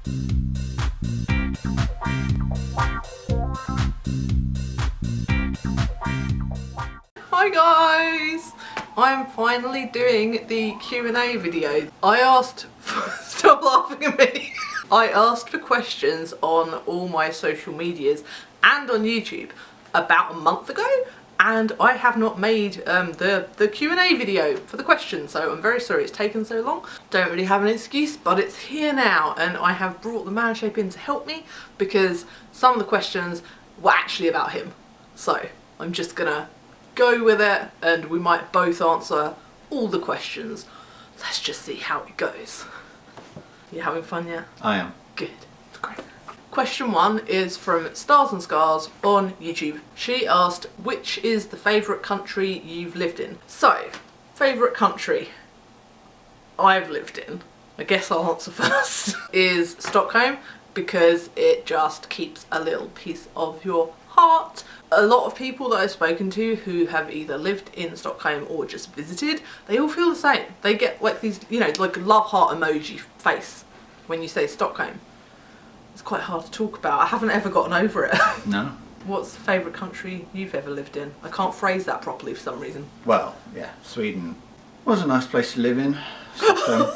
Hi guys! I'm finally doing the Q&A video. I asked for, stop laughing at me. I asked for questions on all my social medias and on YouTube about a month ago, and I have not made the Q&A video for the questions, so I'm very sorry it's taken so long. Don't really have an excuse, but it's here now, and I have brought the Manshape in to help me because some of the questions were actually about him. So I'm just gonna go with it and we might both answer all the questions. Let's just see how it goes. You having fun yet? I am. Good. Great. Question 1 is from Stars and Scars on YouTube. She asked, which is the favourite country you've lived in? So, favourite country I've lived in, I guess I'll answer first, is Stockholm, because it just keeps a little piece of your heart. A lot of people that I've spoken to who have either lived in Stockholm or just visited, they all feel the same. They get like these, you know, like a love heart emoji face when you say Stockholm. It's quite hard to talk about. I haven't ever gotten over it. No. What's the favourite country you've ever lived in? I can't phrase that properly for some reason. Well, yeah, Sweden was a nice place to live in. Stockholm.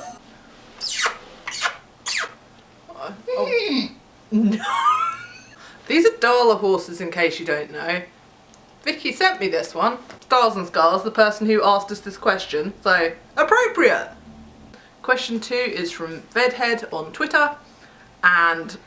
No. These are Dala horses, in case you don't know. Vicky sent me this one. Stars and Scars, the person who asked us this question, so appropriate. Question 2 is from Vedhead on Twitter, and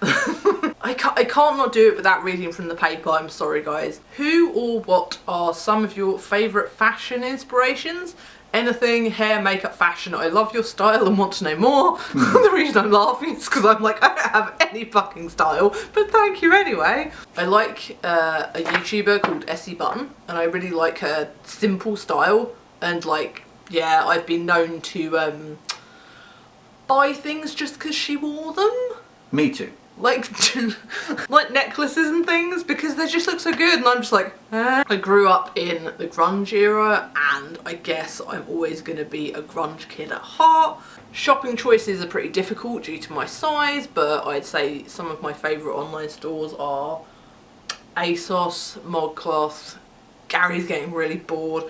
I can't not do it without reading from the paper, I'm sorry guys. Who or what are some of your favourite fashion inspirations? Anything, hair, makeup, fashion. I love your style and want to know more. The reason I'm laughing is because I'm like, I don't have any fucking style, but thank you anyway. I like a YouTuber called Essie Button, and I really like her simple style, and like, yeah, I've been known to buy things just because she wore them. Me too. Like, like necklaces and things, because they just look so good, and I'm just like, eh. I grew up in the grunge era, and I guess I'm always going to be a grunge kid at heart. Shopping choices are pretty difficult due to my size, but I'd say some of my favourite online stores are ASOS, ModCloth, Gary's getting really bored,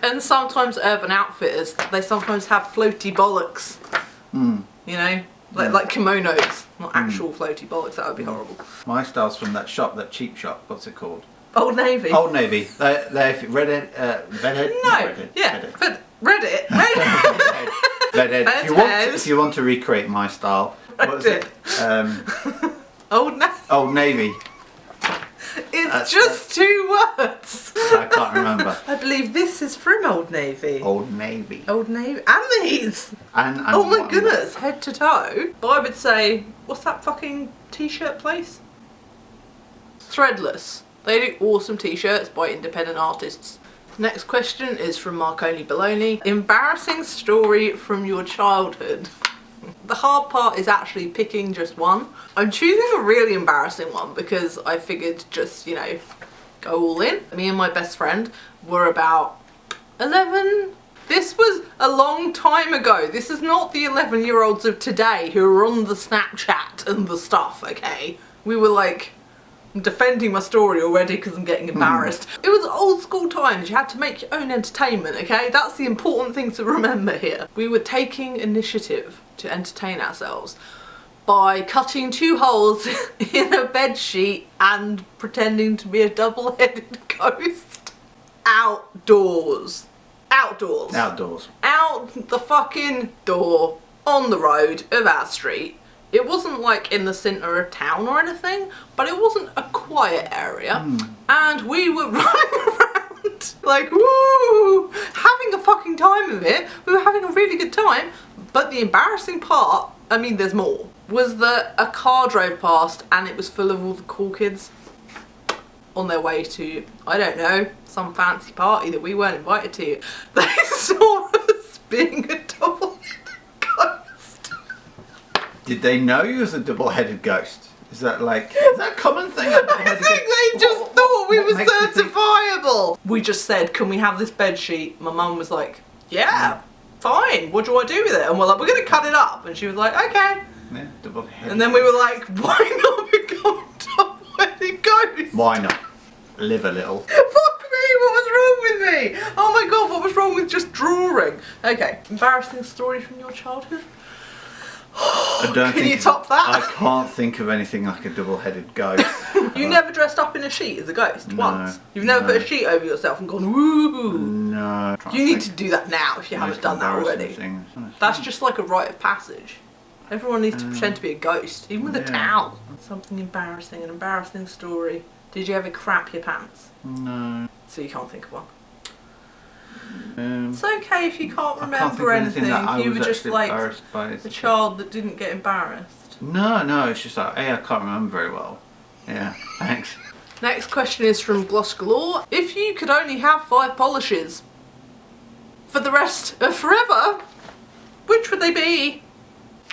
and sometimes Urban Outfitters. They sometimes have floaty bollocks, you know? Like kimonos, not actual floaty bollocks, that would be horrible. My style's from that shop, that cheap shop, what's it called? Old Navy. Old Navy. They're Reddit, Vedhead? No, Reddit. yeah, Reddit. but Reddit. Vedhead. If you want to recreate my style, what is it? Old Navy. Old Navy. It's just 2 words. I can't remember. I believe this is from Old Navy. Old Navy. Old Navy. And these. And oh my goodness, head to toe. But I would say, what's that fucking t-shirt place? Threadless. They do awesome t-shirts by independent artists. Next question is from Marconi Baloney. Embarrassing story from your childhood. The hard part is actually picking just one. I'm choosing a really embarrassing one because I figured just, you know, go all in. Me and my best friend were about 11. This was a long time ago. This is not the 11-year-olds of today who are on the Snapchat and the stuff, okay? We were like, I'm defending my story already because I'm getting embarrassed. It was old school times. You had to make your own entertainment, okay? That's the important thing to remember here. We were taking initiative to entertain ourselves by cutting 2 holes in a bed sheet and pretending to be a double-headed ghost. Outdoors. Outdoors. Outdoors. Out the fucking door on the road of our street. It wasn't like in the centre of town or anything, but it wasn't a quiet area. And we were running around like, woo, having a fucking time of it. We were having a really good time. But the embarrassing part, I mean there's more, was that a car drove past and it was full of all the cool kids on their way to, I don't know, some fancy party that we weren't invited to. They saw us being a double-headed ghost. Did they know you was a double-headed ghost? Is that like, is that a common thing? I think they just thought we were certifiable. We just said, can we have this bed sheet? My mum was like, yeah, fine. What do I do with it? And we're like, we're going to cut it up. And she was like, okay. Yeah, double-headed. And then we were like, why not become double-headed ghosts? Why not? Live a little. Fuck me, what was wrong with me? Oh my god, what was wrong with just drawing? Okay, embarrassing story from your childhood? Can you top that? I can't think of anything like a double-headed ghost. You never dressed up in a sheet as a ghost once? You've never put a sheet over yourself and gone, woo! No. You need to do that now if you haven't done that already. That's just like a rite of passage. Everyone needs to pretend to be a ghost, even with a towel. Something embarrassing, an embarrassing story. Did you ever crap your pants? No. So you can't think of one? It's okay if you can't remember think of anything. You were just like a child that didn't get embarrassed. No, it's just like, hey, I can't remember very well. Yeah, thanks. Next question is from Gloss Galore. If you could only have 5 polishes for the rest of forever, which would they be?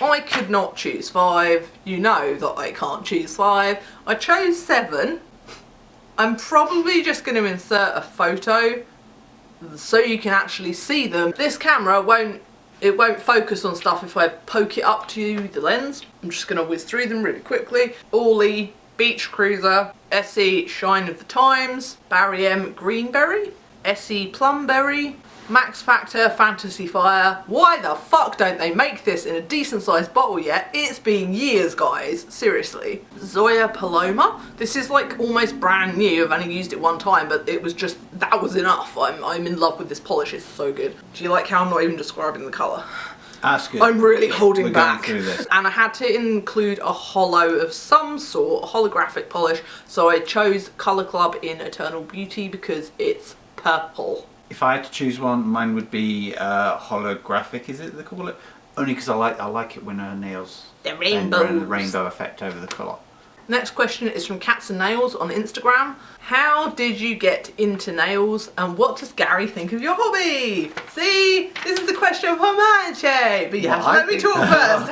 I could not choose 5. You know that I can't choose 5. I chose 7. I'm probably just going to insert a photo so you can actually see them. This camera won't focus on stuff if I poke it up to the lens. I'm just going to whiz through them really quickly. Orly, Beach Cruiser, SE Shine of the Times, Barry M Greenberry, SE Plumberry, Max Factor Fantasy Fire. Why the fuck don't they make this in a decent sized bottle yet? It's been years, guys, seriously. Zoya Paloma. This is like almost brand new. I've only used it one time, but it was just, that was enough. I'm in love with this polish, it's so good. Do you like how I'm not even describing the colour? That's good. I'm really holding back. Going through this. And I had to include a holo of some sort, a holographic polish, so I chose Colour Club in Eternal Beauty because it's purple. If I had to choose one, mine would be holographic, is it they call it? Only because I like it when her nails the rainbows. The rainbow effect over the colour. Next question is from Cats and Nails on Instagram. How did you get into nails and what does Gary think of your hobby? See, this is the question for Manshape, but you have to let me talk first.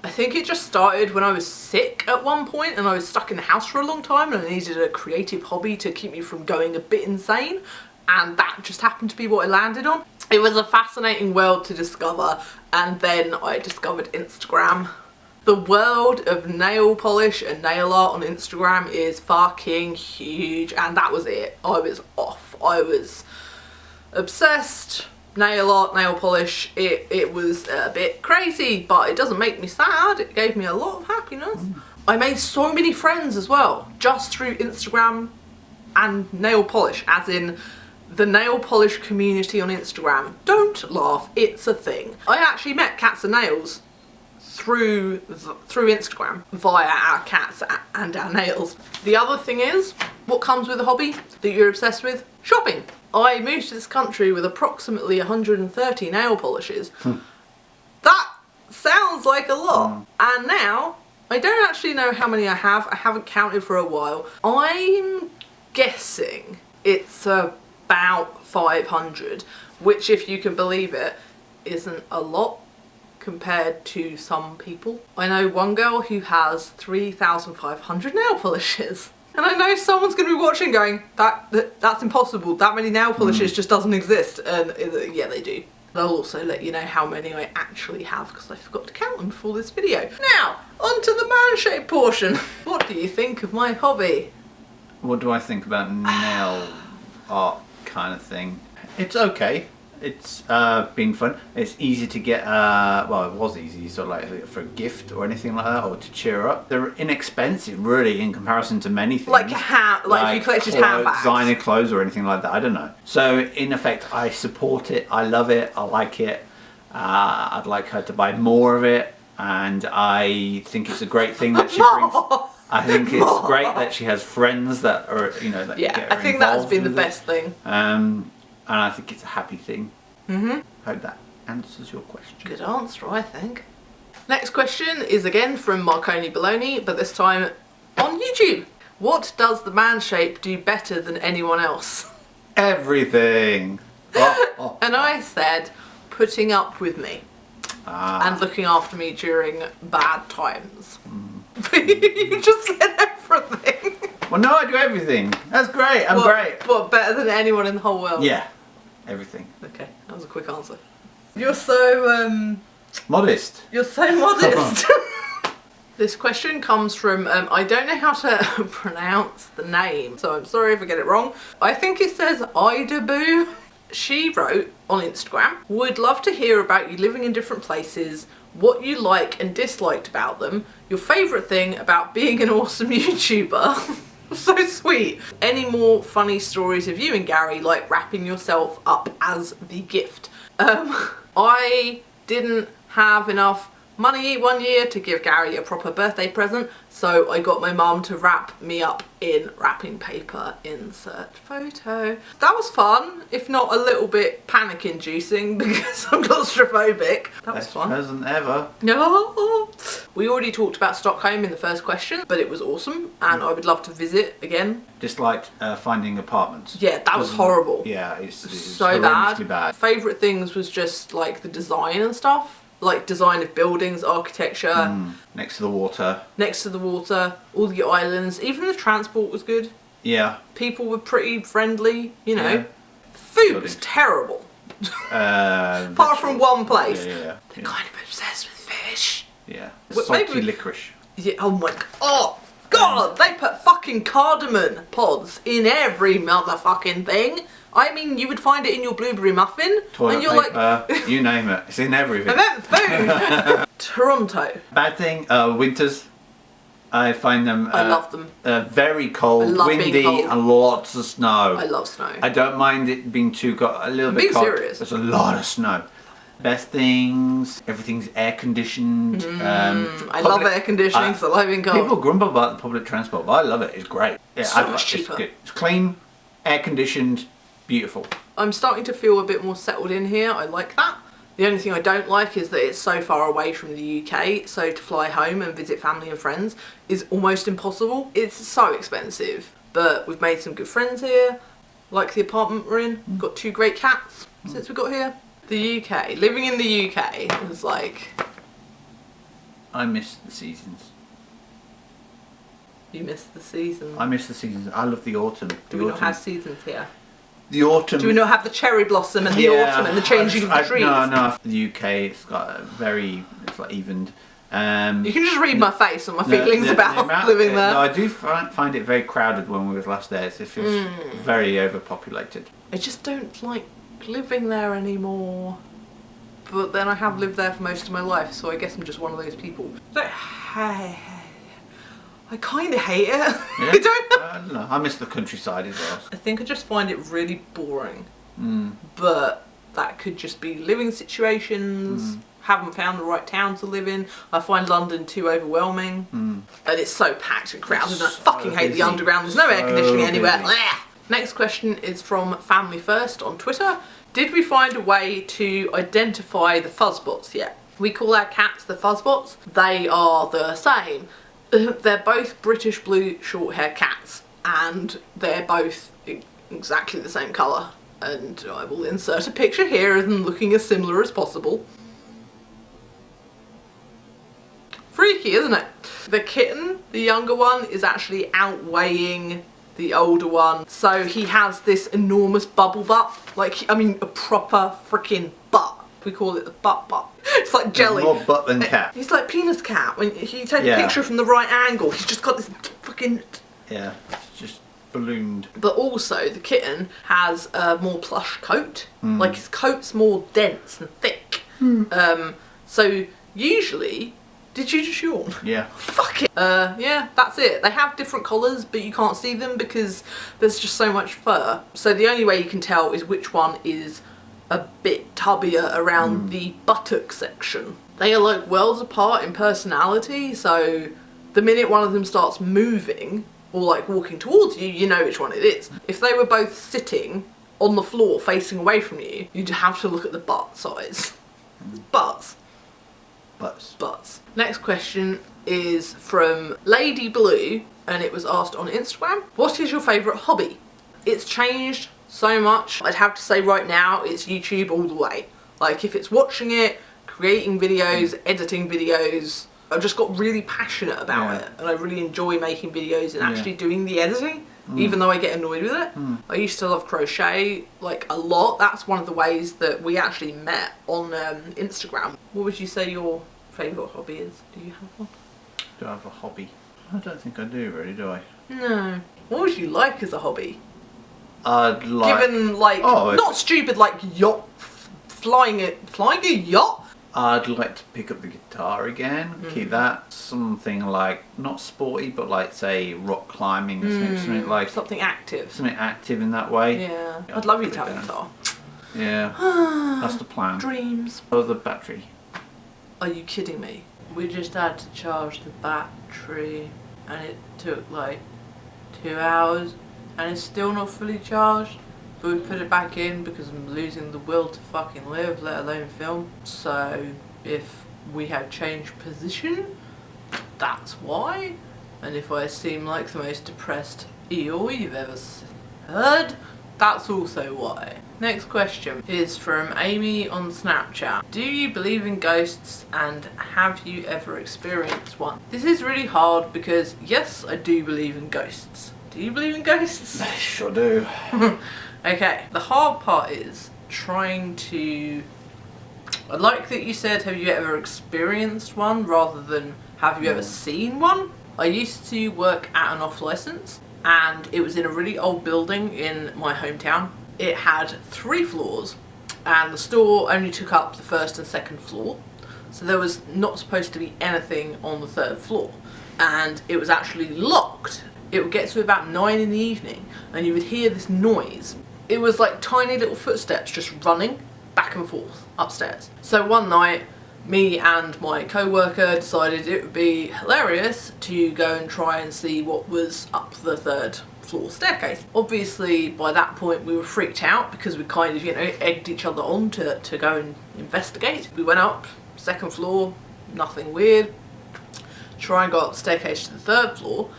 I think it just started when I was sick at one point and I was stuck in the house for a long time and I needed a creative hobby to keep me from going a bit insane. And that just happened to be what I landed on. It was a fascinating world to discover, and then I discovered Instagram. The world of nail polish and nail art on Instagram is fucking huge, and that was it. I was off. I was obsessed. Nail art, nail polish, it was a bit crazy, but it doesn't make me sad. It gave me a lot of happiness. I made so many friends as well, just through Instagram and nail polish, as in the nail polish community on Instagram. Don't laugh, it's a thing. I actually met Cats and Nails through Instagram via our cats and our nails. The other thing is, what comes with a hobby that you're obsessed with? Shopping. I moved to this country with approximately 130 nail polishes. That sounds like a lot. And now, I don't actually know how many I have. I haven't counted for a while. I'm guessing it's about 500, which, if you can believe it, isn't a lot compared to some people. I know one girl who has 3,500 nail polishes. And I know someone's going to be watching going, that's impossible, that many nail polishes just doesn't exist. And yeah, they do. I'll also let you know how many I actually have because I forgot to count them before this video. Now, on to the Manshape portion. What do you think of my hobby? What do I think about nail art kind of thing? It's okay. It's been fun. It's easy to get, well, it was easy, sort of like for a gift or anything like that, or to cheer up. They're inexpensive, really, in comparison to many things. Like if you collected handbags. Designer clothes or anything like that, I don't know. So, in effect, I support it, I love it, I like it. I'd like her to buy more of it, and I think it's a great thing that she brings. I think it's great that she has friends that are, you know, that get her I think that's been the with best thing. And I think it's a happy thing. Hope that answers your question. Good answer, I think. Next question is again from Marconi Baloney, but this time on YouTube. What does the Manshape do better than anyone else? Everything. And I said, putting up with me. And looking after me during bad times. You just said everything. Well, no, I do everything. That's great. I'm great. What, better than anyone in the whole world? Yeah, everything. Okay, that was a quick answer. You're so Modest. You're so modest. This question comes from, I don't know how to pronounce the name, so I'm sorry if I get it wrong. I think it says Idaboo. She wrote on Instagram, would love to hear about you living in different places, what you like and disliked about them, your favourite thing about being an awesome YouTuber. So sweet. Any more funny stories of you and Gary, like wrapping yourself up as the gift? I didn't have enough money one year to give Gary a proper birthday present, so I got my mum to wrap me up in wrapping paper. Insert photo. That was fun, if not a little bit panic inducing because I'm claustrophobic. That was fun. Best present ever. No. We already talked about Stockholm in the first question, but it was awesome and I would love to visit again. Disliked finding apartments. Yeah, that was horrible. Yeah, it's so bad. Favourite things was just like the design and stuff. Like design of buildings, architecture. Next to the water. Next to the water, all the islands. Even the transport was good. Yeah. People were pretty friendly, you know. Yeah. Food was terrible. Apart from one place. Yeah. They're kind of obsessed with fish. Yeah. Well, Salty licorice. Yeah, oh my God, they put fucking cardamom pods in every motherfucking thing. I mean, you would find it in your blueberry muffin. Toilet and you're paper, like... you name it. It's in everything. I meant food. Toronto. Bad thing, winters. I find them... I love them. Very cold, windy, cold. and lots of snow. I love snow. I don't mind it being too cold, a little bit cold. Serious. There's a lot of snow. Best things, everything's air conditioned. I love air conditioning, so I love being cold. People grumble about the public transport, but I love it. It's great. Yeah, so much cheaper. It's good. It's clean, air conditioned, beautiful. I'm starting to feel a bit more settled in here. I like that. The only thing I don't like is that it's so far away from the UK, so to fly home and visit family and friends is almost impossible. It's so expensive, but we've made some good friends here. Like the apartment we're in. We've got 2 great cats since we got here. The UK. Living in the UK is like... I miss the seasons. You miss the seasons? I miss the seasons. I love the autumn. Do we not have seasons here? The autumn. Do we not have the cherry blossom and the autumn and the changing of the trees? No. The UK, it's got a very, it's like evened. You can just read my face and my feelings about living there. No, I do find it very crowded when we were last there. It feels very overpopulated. I just don't like living there anymore. But then I have lived there for most of my life, so I guess I'm just one of those people. I kind of hate it. Yeah? I don't know. I miss the countryside as well. I think I just find it really boring. But that could just be living situations. Haven't found the right town to live in. I find London too overwhelming. And it's so packed and crowded and I fucking hate the underground. There's no air conditioning anywhere. Next question is from Family First on Twitter. Did we find a way to identify the fuzzbots yet? We call our cats the fuzzbots. They are the same. They're both British blue short hair cats and they're both exactly the same colour. And I will insert a picture here of them looking as similar as possible. Freaky, isn't it? The kitten, the younger one, is actually outweighing the older one. So he has this enormous bubble butt. Like, I mean, a proper freaking butt. We call it the butt butt. It's like jelly. More butt than cat. He's like penis cat. When you take a picture from the right angle, he's just got this fucking... Yeah, it's just ballooned. But also, the kitten has a more plush coat. Like, his coat's more dense and thick. So, usually... Did you just yawn? Yeah. Fuck it. Yeah, that's it. They have different collars, but you can't see them because there's just so much fur. So the only way you can tell is which one is a bit tubbier around the buttock section. They are like worlds apart in personality, so the minute one of them starts moving or like walking towards you, you know which one it is. If they were both sitting on the floor facing away from you, you'd have to look at the butt size. Butts. Next question is from Lady Blue and it was asked on Instagram. What is your favourite hobby? It's changed so much. I'd have to say right now it's YouTube all the way. Like if it's watching it, creating videos, editing videos, I've just got really passionate about it and I really enjoy making videos and actually doing the editing. even though I get annoyed with it. I used to love crochet like a lot. That's one of the ways that we actually met on Instagram. What would you say your favourite hobby is? Do you have one? Do I have a hobby? I don't think I do really, do I? No. What would you like as a hobby? I'd like... Given like, not stupid like yacht, flying a yacht? I'd like to pick up the guitar again, keep that. Something like, not sporty, but like say rock climbing or something like... Something active. Something active in that way. Yeah. I'd love you to have a guitar. Yeah, that's the plan. Dreams. Oh, the battery. Are you kidding me? We just had to charge the battery and it took like 2 hours and it's still not fully charged. But we put it back in because I'm losing the will to fucking live, let alone film. So if we have changed position, that's why. And if I seem like the most depressed eel you've ever heard, that's also why. Next question is from Amy on Snapchat. Do you believe in ghosts and have you ever experienced one? This is really hard because yes, I do believe in ghosts. Do you believe in ghosts? I sure do. Okay, the hard part is trying to... I like that you said have you ever experienced one rather than have you ever seen one. I used to work at an off licence and it was in a really old building in my hometown. It had 3 floors and the store only took up the 1st and 2nd floor. So there was not supposed to be anything on the 3rd floor and it was actually locked. It would get to about 9 in the evening and you would hear this noise. It was like tiny little footsteps just running back and forth upstairs. So one night, me and my co-worker decided it would be hilarious to go and try and see what was up the 3rd floor staircase. Obviously, by that point we were freaked out because we kind of, you know, egged each other on to go and investigate. We went up, 2nd floor, nothing weird. Try and go up the staircase to the 3rd floor.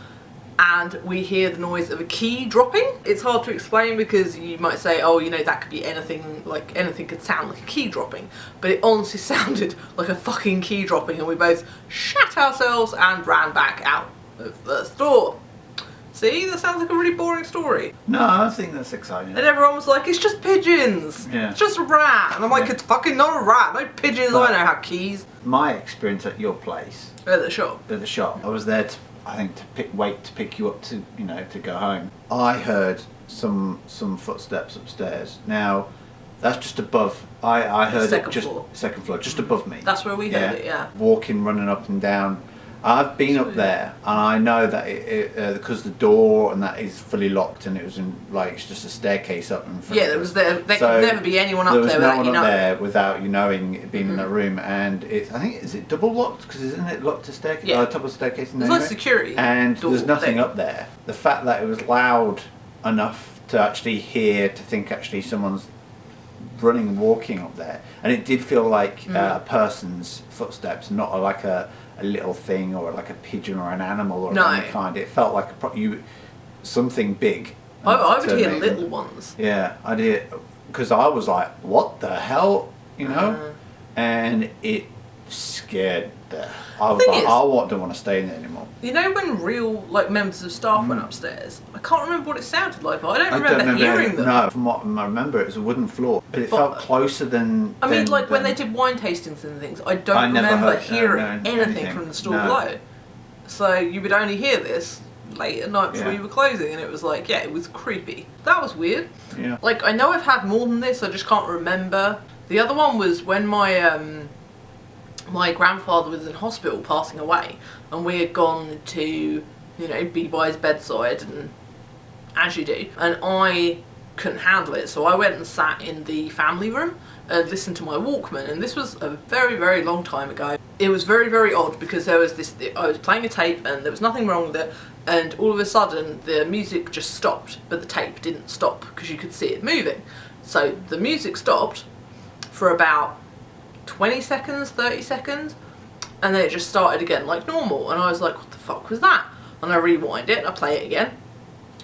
And we hear the noise of a key dropping. It's hard to explain because you might say, oh, you know, that could be anything, like anything could sound like a key dropping. But it honestly sounded like a fucking key dropping and we both shat ourselves and ran back out of the store. See, that sounds like a really boring story. No, I think that's exciting. And everyone was like, it's just pigeons. Yeah. It's just a rat. And I'm like, it's fucking not a rat. No pigeons, I know how keys. My experience at your place. At the shop. At the shop. I was there to, I think, to wait to pick you up to, you know, to go home. I heard some footsteps upstairs. Now, that's just above. I heard it just second floor, just above me. That's where we heard it, yeah. Walking, running up and down. I've been up there, and I know that because the door and that is fully locked, and it was in like it's just a staircase up in front. Yeah, there was there could never be anyone up there without you knowing. There without you knowing it being in that room, and it's I think is it double locked because isn't it locked to staircase? Yeah, top of the staircase. There's no security. And there's nothing up there. The fact that it was loud enough to actually hear, to think actually someone's running and walking up there, and it did feel like a person's footsteps, not like a little thing or like a pigeon or an animal or any kind. It felt like something big. I would hear little ones. Yeah, I did, because I was like, what the hell, you know? And it scared the... I was like, I don't want to stay in there anymore. You know when real like members of staff went upstairs? I can't remember what it sounded like, but I don't remember hearing them. No, from what I remember, it was a wooden floor, but it felt closer than... I mean, like when they did wine tastings and things, I don't remember hearing anything from the store below. So you would only hear this late at night before you were closing, and it was like, yeah, it was creepy. That was weird. Yeah. Like, I know I've had more than this, I just can't remember. The other one was when my grandfather was in hospital passing away, and we had gone to, you know, be by his bedside, and as you do, and I couldn't handle it, so I went and sat in the family room and listened to my Walkman, and this was a very, very long time ago. It was very, very odd because there was this, I was playing a tape and there was nothing wrong with it, and all of a sudden the music just stopped, but the tape didn't stop because you could see it moving. So the music stopped for about 20 seconds, 30 seconds, and then it just started again like normal, and I was like, what the fuck was that? And I rewind it and I play it again,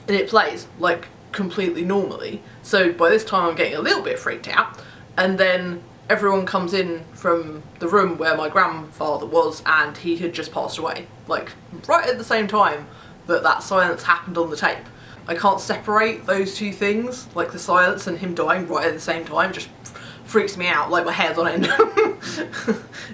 and it plays like completely normally. So by this time I'm getting a little bit freaked out, and then everyone comes in from the room where my grandfather was, and he had just passed away, like right at the same time that silence happened on the tape. I can't separate those two things, like the silence and him dying right at the same time. Just freaks me out, like my hair's on end.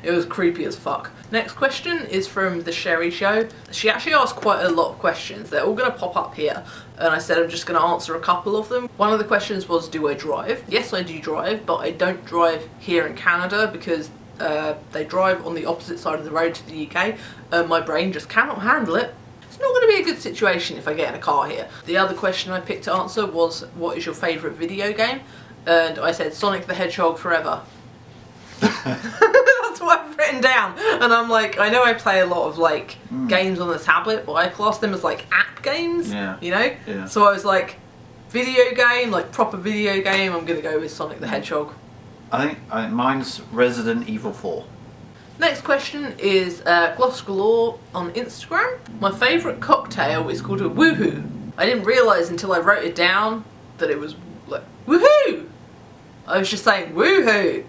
It was creepy as fuck. Next question is from the Sherry Show. She actually asked quite a lot of questions. They're all going to pop up here, and I said I'm just going to answer a couple of them. One of the questions was, do I drive? Yes, I do drive, but I don't drive here in Canada because they drive on the opposite side of the road to the UK. My brain just cannot handle it. It's not going to be a good situation if I get in a car here. The other question I picked to answer was, what is your favourite video game? And I said Sonic the Hedgehog forever. That's what I've written down. And I'm like, I know I play a lot of like games on the tablet, but I class them as like app games, you know? Yeah. So I was like, video game, like proper video game, I'm going to go with Sonic the Hedgehog. I think mine's Resident Evil 4. Next question is Gloss Galore on Instagram. My favourite cocktail is called a woohoo. I didn't realise until I wrote it down that it was like, woohoo! I was just saying woohoo!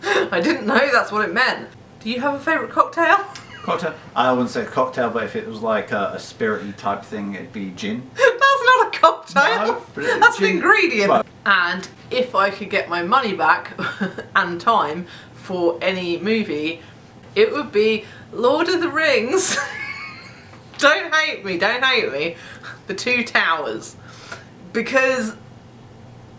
I didn't know that's what it meant. Do you have a favourite cocktail? Cocktail? I wouldn't say cocktail, but if it was like a spirity type thing, it'd be gin. That's not a cocktail! No, but that's gin, an ingredient! well. And if I could get my money back and time for any movie, it would be Lord of the Rings. Don't hate me, don't hate me. The Two Towers. Because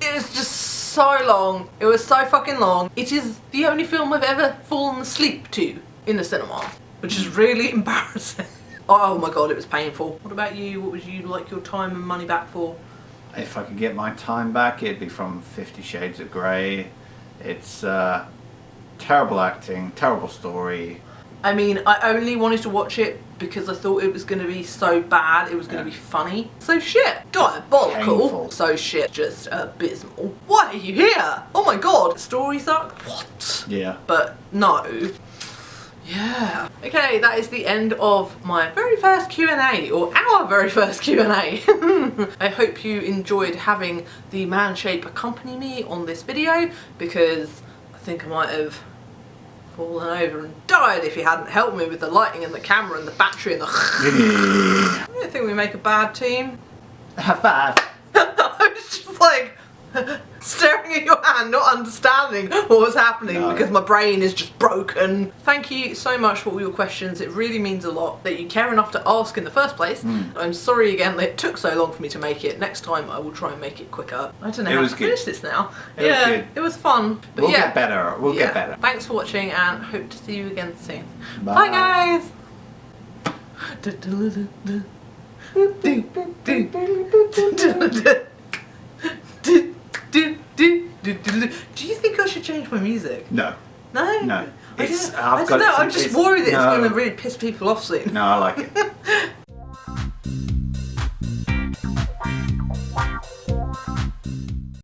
it was just so long. It was so fucking long. It is the only film I've ever fallen asleep to in the cinema, which is really embarrassing. Oh my god, it was painful. What about you? What would you like your time and money back for? If I could get my time back, it'd be from 50 Shades of Grey. It's terrible acting, terrible story. I mean, I only wanted to watch it because I thought it was going to be so bad, it was going to be funny. So shit. Diabolical. Painful. So shit. Just abysmal. Why are you here? Oh my god. Story suck? What? Yeah. But no. Yeah. Okay, that is the end of my very first Q&A, or our very first Q&A. I hope you enjoyed having the Manshape accompany me on this video, because I think I might have fallen over and died if you hadn't helped me with the lighting and the camera and the battery and the I don't think we make a bad team. Have five. I was just like staring at your hand, not understanding what was happening because my brain is just broken. Thank you so much for all your questions. It really means a lot that you care enough to ask in the first place. I'm sorry again that it took so long for me to make it. Next time I will try and make it quicker. I don't know how to finish this now. It was good. It was fun. But We'll get better. We'll get better. Thanks for watching and hope to see you again soon. Bye. Bye guys. Do you think I should change my music? No. No? No. I don't know. I'm just worried that it's going to really piss people off soon. No, I like it.